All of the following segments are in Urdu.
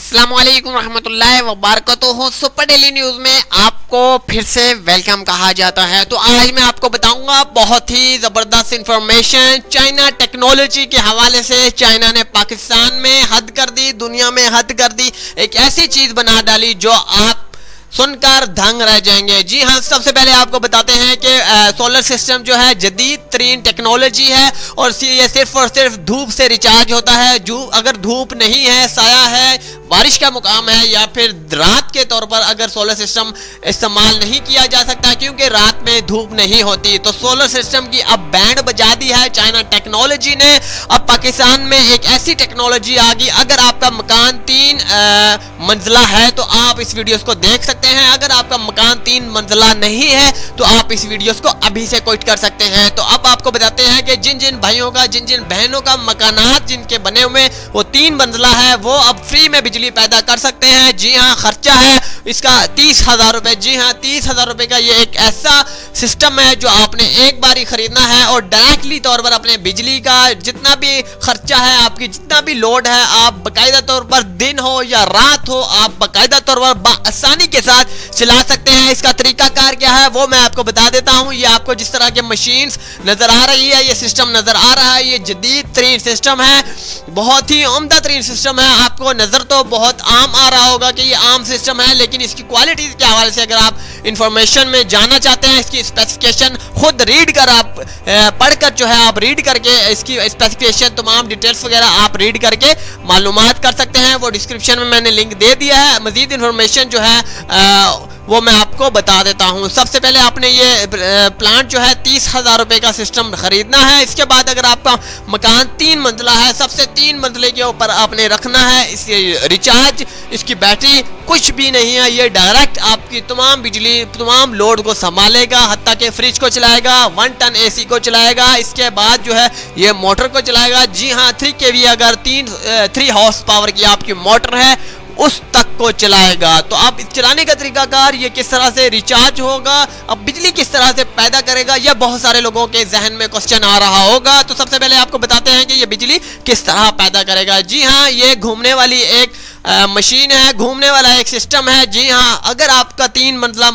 السلام علیکم ورحمۃ اللہ وبرکاتہ۔ سپر ڈیلی نیوز میں آپ کو پھر سے ویلکم کہا جاتا ہے۔ تو آج میں آپ کو بتاؤں گا بہت ہی زبردست انفارمیشن چائنا ٹیکنالوجی کے حوالے سے۔ چائنا نے پاکستان میں حد کر دی، دنیا میں حد کر دی، ایک ایسی چیز بنا ڈالی جو آپ سن کر دھنگ رہ جائیں گے۔ جی ہاں، سب سے پہلے آپ کو بتاتے ہیں کہ سولر سسٹم جو ہے جدید ترین ٹیکنالوجی ہے اور یہ صرف اور صرف دھوپ سے ریچارج ہوتا ہے۔ جو اگر دھوپ نہیں ہے، سایہ ہے، بارش کا مقام ہے یا پھر رات کے طور پر اگر سولر سسٹم استعمال نہیں کیا جا سکتا کیونکہ رات میں دھوپ نہیں ہوتی، تو سولر سسٹم کی اب بینڈ بجا دی ہے چائنا ٹیکنالوجی نے۔ اب پاکستان میں ایک ایسی ٹیکنالوجی آ گئی، اگر آپ کا مکان 3 منزلہ ہے تو آپ اس ویڈیوز کو دیکھ سکتے ہیں، اگر آپ کا مکان 3 منزلہ نہیں ہے تو آپ اس ویڈیوز کو ابھی سے کوئٹ کر سکتے ہیں۔ تو اب آپ کو بتاتے ہیں کہ جن جن بھائیوں کا، جن جن بہنوں کا مکانات جن کے بنے ہوئے وہ 3 منزلہ ہے، وہ اب فری میں بجلی پیدا کر سکتے ہیں۔ جی ہاں، خرچہ ہے اس کا 30,000 روپے۔ جی ہاں، 30,000 روپے کا یہ ایک ایسا سسٹم ہے جو آپ نے ایک بار ہی خریدنا ہے اور ڈائریکٹلی طور پر اپنے بجلی کا جتنا بھی خرچہ ہے، آپ کی جتنا بھی لوڈ ہے، آپ باقاعدہ طور پر دن ہو یا رات ہو، آپ باقاعدہ طور پر بآسانی کے ساتھ چلا سکتے ہیں۔ اس کا طریقہ کار کیا ہے وہ میں آپ کو بتا دیتا ہوں۔ یہ آپ کو جس طرح کے مشینز نظر آ رہی ہے، یہ سسٹم نظر آ رہا ہے، یہ جدید ترین سسٹم ہے، بہت ہی عمدہ ترین سسٹم ہے۔ آپ کو نظر تو بہت عام آ رہا ہوگا کہ یہ عام سسٹم ہے، لیکن اس کی کوالٹیز کے حوالے سے اگر آپ انفارمیشن میں جاننا چاہتے ہیں، اس کی اسپیسیفکیشن خود ریڈ کر، آپ پڑھ کر جو ہے آپ ریڈ کر کے اس کی اسپیسیفکیشن تمام ڈیٹیلز وغیرہ آپ ریڈ کر کے معلومات کر سکتے ہیں۔ وہ ڈسکرپشن میں نے لنک دے دیا ہے۔ مزید انفارمیشن جو ہے وہ میں آپ کو بتا دیتا ہوں۔ سب سے پہلے آپ نے یہ پلانٹ جو ہے 30,000 روپے کا سسٹم خریدنا ہے۔ اس کے بعد اگر آپ کا مکان 3 منزلہ ہے، سب سے 3 منزلے کے اوپر آپ نے رکھنا ہے۔ اس کی ریچارج، اس کی بیٹری کچھ بھی نہیں ہے، یہ ڈائریکٹ آپ کی تمام بجلی، تمام لوڈ کو سنبھالے گا، حتیٰ کہ فریج کو چلائے گا، 1 ٹن اے سی کو چلائے گا، اس کے بعد جو ہے یہ موٹر کو چلائے گا۔ جی ہاں، 3 kV اگر 3 ہارس پاور کی آپ کی موٹر ہے اس تک کو چلائے گا۔ تو اب چلانے کا طریقہ کار، یہ کس طرح سے ریچارج ہوگا، اب بجلی کس طرح سے پیدا کرے گا، یہ بہت سارے لوگوں کے ذہن میں کوسچن آ رہا ہوگا۔ تو سب سے پہلے آپ کو بتاتے ہیں کہ یہ بجلی کس طرح پیدا کرے گا۔ جی ہاں، یہ گھومنے والی ایک مشین ہے، گھومنے والا ایک سسٹم ہے۔ جی ہاں، اگر آپ کا 3 منزلہ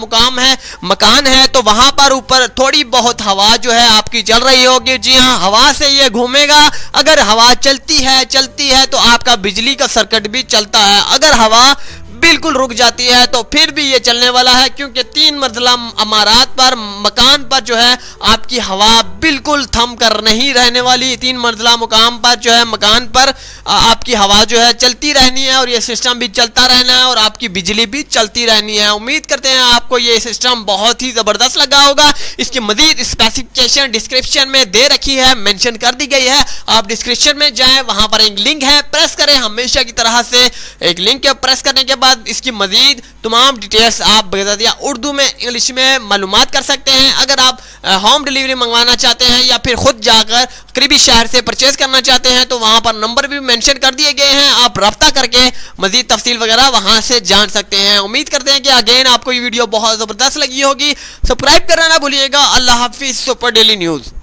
مکان ہے تو وہاں پر اوپر تھوڑی بہت ہوا جو ہے آپ کی چل رہی ہوگی۔ جی ہاں، ہوا سے یہ گھومے گا۔ اگر ہوا چلتی ہے تو آپ کا بجلی کا سرکٹ بھی چلتا ہے۔ اگر ہوا بالکل رک جاتی ہے تو پھر بھی یہ چلنے والا ہے، کیونکہ 3 منزلہ عمارات پر، مکان پر جو ہے آپ کی ہوا بالکل تھم کر نہیں رہنے والی۔ 3 منزلہ مقام پر جو ہے، مکان پر آپ کی ہوا جو ہے چلتی رہنی ہے اور یہ سسٹم بھی چلتا رہنا ہے اور آپ کی بجلی بھی چلتی رہنی ہے۔ امید کرتے ہیں آپ کو یہ سسٹم بہت ہی زبردست لگا ہوگا۔ اس کی مزید اسپیسیفکیشن ڈسکرپشن میں دے رکھی ہے، مینشن کر دی گئی ہے۔ آپ ڈسکرپشن میں جائیں، وہاں پر ایک لنک ہے، پریس کریں ہمیشہ کی طرح سے۔ ایک لنک ہے، پریس کرنے کے بعد اس کی مزید تمام ڈیٹیلز آپ بغدادیہ اردو میں، انگلش میں معلومات کر سکتے ہیں۔ اگر آپ ہوم ڈیلیوری منگوانا چاہتے ہیں یا پھر خود جا کر قریبی شہر سے پرچیز کرنا چاہتے ہیں تو وہاں پر نمبر بھی مینشن کر دیے گئے ہیں، آپ رابطہ کر کے مزید تفصیل وغیرہ وہاں سے جان سکتے ہیں۔ امید کرتے ہیں کہ اگین آپ کو یہ ویڈیو بہت زبردست لگی ہوگی۔ سبسکرائب کرنا نہ بھولیے گا۔ اللہ حافظ۔ Super daily news.